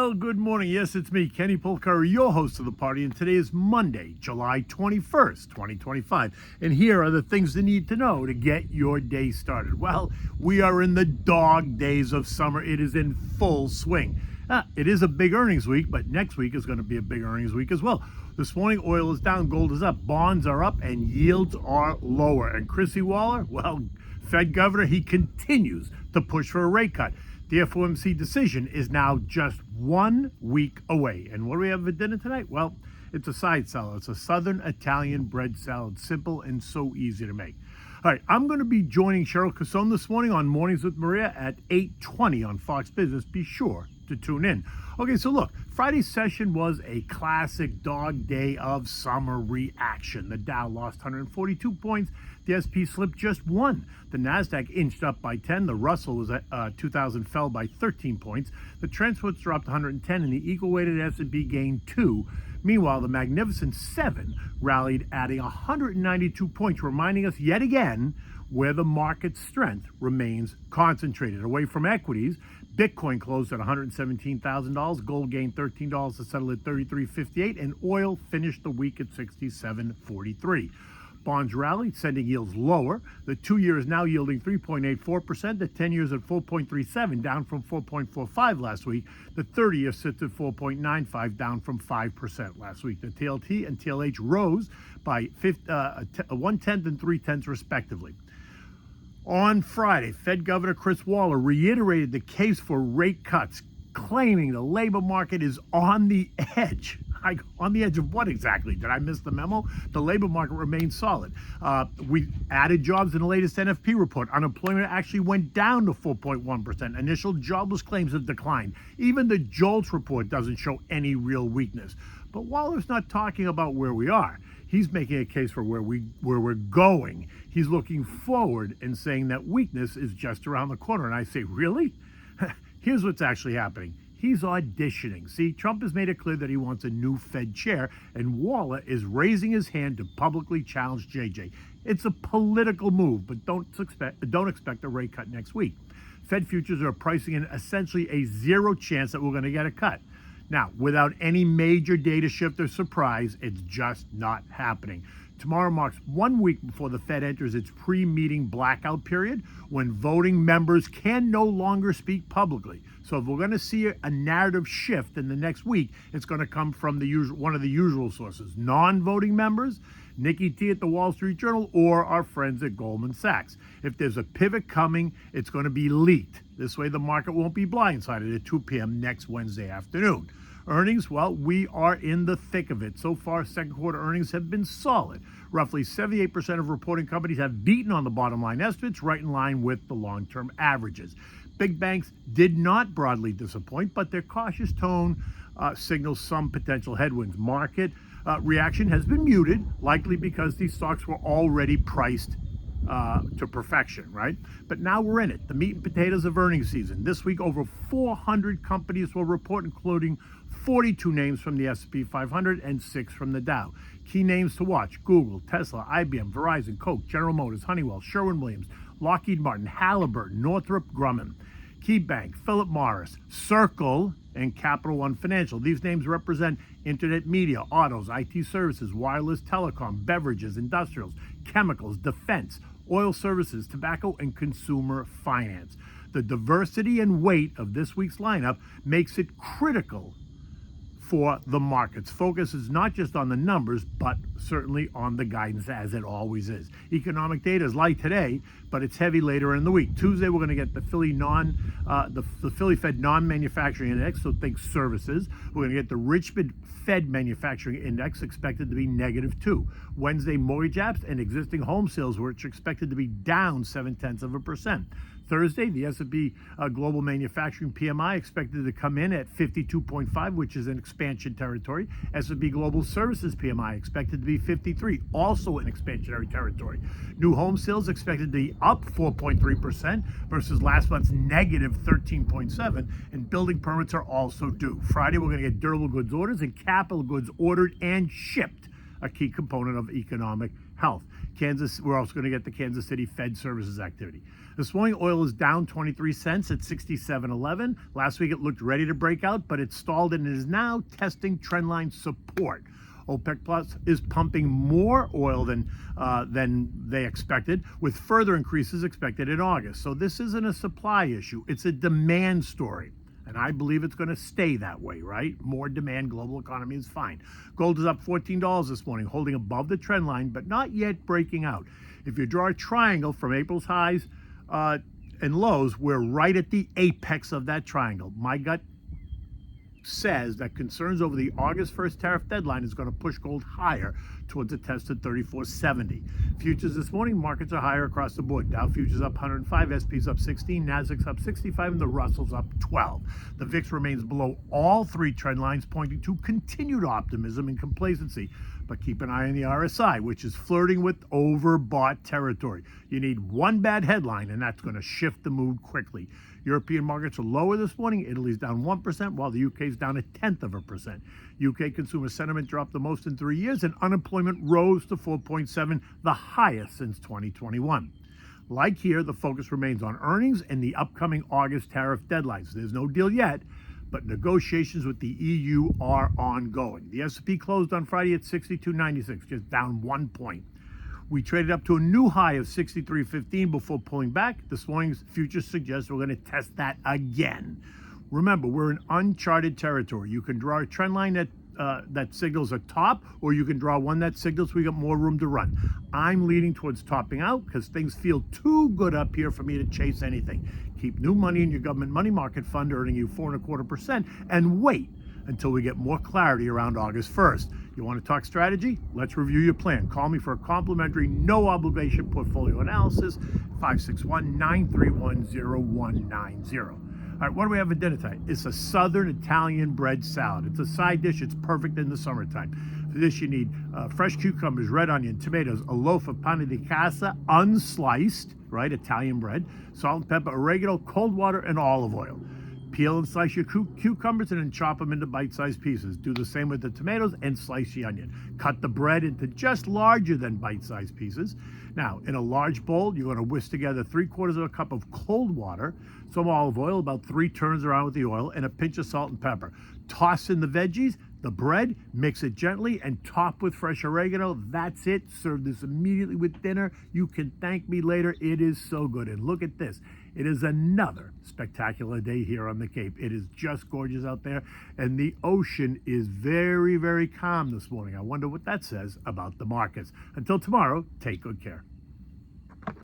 Well, good morning. Yes, it's me, Kenny Polcari, your host of the party, and today is Monday, July 21st, 2025. And here are the things you need to know to get your day started. Well, we are in the dog days of summer. It is in full swing. It is a big earnings week, but next week is going to be a big earnings week as well. This morning, oil is down, gold is up, bonds are up, and yields are lower. And Chrissy Waller, well, Fed governor, he continues to push for a rate cut. The FOMC decision is now just 1 week away. And what do we have for dinner tonight? Well, it's a side salad. It's a Southern Italian bread salad. Simple and so easy to make. All right, I'm going to be joining Cheryl Casone this morning on Mornings with Maria at 8:20 on Fox Business. Be sure to tune in. Okay, so look, Friday's session was a classic dog day of summer reaction. The Dow lost 142 points. The SP slipped just 1. The NASDAQ inched up by 10. The Russell was at 2,000 fell by 13 points. The Transports dropped 110 and the equal-weighted S&P gained 2. Meanwhile, the Magnificent 7 rallied, adding 192 points, reminding us yet again where the market's strength remains concentrated. Away from equities, Bitcoin closed at $117,000, gold gained $13 to settle at $33.58, and oil finished the week at $67.43. Bonds rallied, sending yields lower. The 2-year is now yielding 3.84%. The 10 years at 4.37, down from 4.45 last week. The 30-year sits at 4.95, down from 5% last week. The TLT and TLH rose by 1/10 and 3/10 respectively. On Friday, Fed Governor Chrissy Waller reiterated the case for rate cuts, claiming the labor market is on the edge. On the edge of what exactly? Did I miss the memo? The labor market remains solid. We added jobs in the latest NFP report. Unemployment actually went down to 4.1%. Initial jobless claims have declined. Even the JOLTS report doesn't show any real weakness. But Waller's not talking about where we are. He's making a case for where we're going. He's looking forward and saying that weakness is just around the corner. And I say, really? Here's what's actually happening. He's auditioning. See, Trump has made it clear that he wants a new Fed chair, and Waller is raising his hand to publicly challenge JJ. It's a political move, but don't expect a rate cut next week. Fed futures are pricing in essentially a zero chance that we're going to get a cut. Now, without any major data shift or surprise, it's just not happening. Tomorrow marks 1 week before the Fed enters its pre-meeting blackout period, when voting members can no longer speak publicly. So if we're going to see a narrative shift in the next week, it's going to come from one of the usual sources: non-voting members, Nikki T at the Wall Street Journal, or our friends at Goldman Sachs. If there's a pivot coming, it's going to be leaked. This way the market won't be blindsided at 2 p.m. next Wednesday afternoon. Earnings, well, we are in the thick of it. So far, second quarter earnings have been solid. Roughly 78% of reporting companies have beaten on the bottom line estimates, right in line with the long-term averages. Big banks did not broadly disappoint, but their cautious tone signals some potential headwinds. Market reaction has been muted, likely because these stocks were already priced to perfection, right? But now we're in it, the meat and potatoes of earnings season. This week, over 400 companies will report, including 42 names from the S&P 500 and 6 from the Dow. Key names to watch: Google, Tesla, IBM, Verizon, Coke, General Motors, Honeywell, Sherwin-Williams, Lockheed Martin, Halliburton, Northrop Grumman, KeyBank, Philip Morris, Circle, and Capital One Financial. These names represent internet media, autos, IT services, wireless telecom, beverages, industrials, chemicals, defense, oil services, tobacco, and consumer finance. The diversity and weight of this week's lineup makes it critical for the markets. Focus is not just on the numbers, but certainly on the guidance, as it always is. Economic data is light today, but it's heavy later in the week. Tuesday, we're going to get the Philly Fed non-manufacturing index, so think services. We're going to get the Richmond Fed manufacturing index, expected to be -2. Wednesday, mortgage apps and existing home sales, which are expected to be down 0.7%. Thursday, the S&P Global Manufacturing PMI expected to come in at 52.5, which is in expansion territory. S&P Global Services PMI expected to be 53, also in expansionary territory. New home sales expected to be up 4.3% versus last month's -13.7, and building permits are also due. Friday, we're going to get durable goods orders and capital goods ordered and shipped, a key component of economic health. We're also going to get the Kansas City Fed services activity. This morning, oil is down 23 cents at 67.11. Last week, it looked ready to break out, but it stalled and is now testing trendline support. OPEC Plus is pumping more oil than they expected, with further increases expected in August. So this isn't a supply issue; it's a demand story. And I believe it's going to stay that way, right? More demand, global economy is fine. Gold is up $14 this morning, holding above the trend line, but not yet breaking out. If you draw a triangle from April's highs and lows, we're right at the apex of that triangle. My gut says that concerns over the August 1st tariff deadline is going to push gold higher towards a test at 34.70. Futures this morning, markets are higher across the board. Dow futures up 105, SP's up 16, Nasdaq's up 65, and the Russell's up 12. The VIX remains below all three trend lines, pointing to continued optimism and complacency. But keep an eye on the RSI, which is flirting with overbought territory. You need one bad headline, and that's going to shift the mood quickly. European markets are lower this morning. Italy's down 1%, while the UK's down 0.1%. UK consumer sentiment dropped the most in 3 years, and unemployment rose to 4.7, the highest since 2021. Like here, the focus remains on earnings and the upcoming August tariff deadlines. There's no deal yet, but negotiations with the EU are ongoing. The S&P closed on Friday at 62.96, just down 1 point. We traded up to a new high of 63.15 before pulling back. This morning's futures suggest we're going to test that again. Remember, we're in uncharted territory. You can draw a trend line that signals a top, or you can draw one that signals we got more room to run. I'm leaning towards topping out because things feel too good up here for me to chase anything. Keep new money in your government money market fund earning you 4.25% and wait until we get more clarity around August 1st. You want to talk strategy? Let's review your plan. Call me for a complimentary, no obligation portfolio analysis, 561-931-0190. All right, what do we have for dinner tonight? It's a Southern Italian bread salad. It's a side dish. It's perfect in the summertime. For this, you need fresh cucumbers, red onion, tomatoes, a loaf of pane di casa, unsliced, right, Italian bread, salt and pepper, oregano, cold water, and olive oil. Peel and slice your cucumbers and then chop them into bite-sized pieces. Do the same with the tomatoes and slice the onion. Cut the bread into just larger than bite-sized pieces. Now, in a large bowl, you're going to whisk together 3/4 of a cup of cold water, some olive oil, about 3 turns around with the oil, and a pinch of salt and pepper. Toss in the veggies, the bread, mix it gently, and top with fresh oregano. That's it. Serve this immediately with dinner. You can thank me later. It is so good. And look at this. It is another spectacular day here on the Cape. It is just gorgeous out there, and the ocean is very, very calm this morning. I wonder what that says about the markets. Until tomorrow, take good care.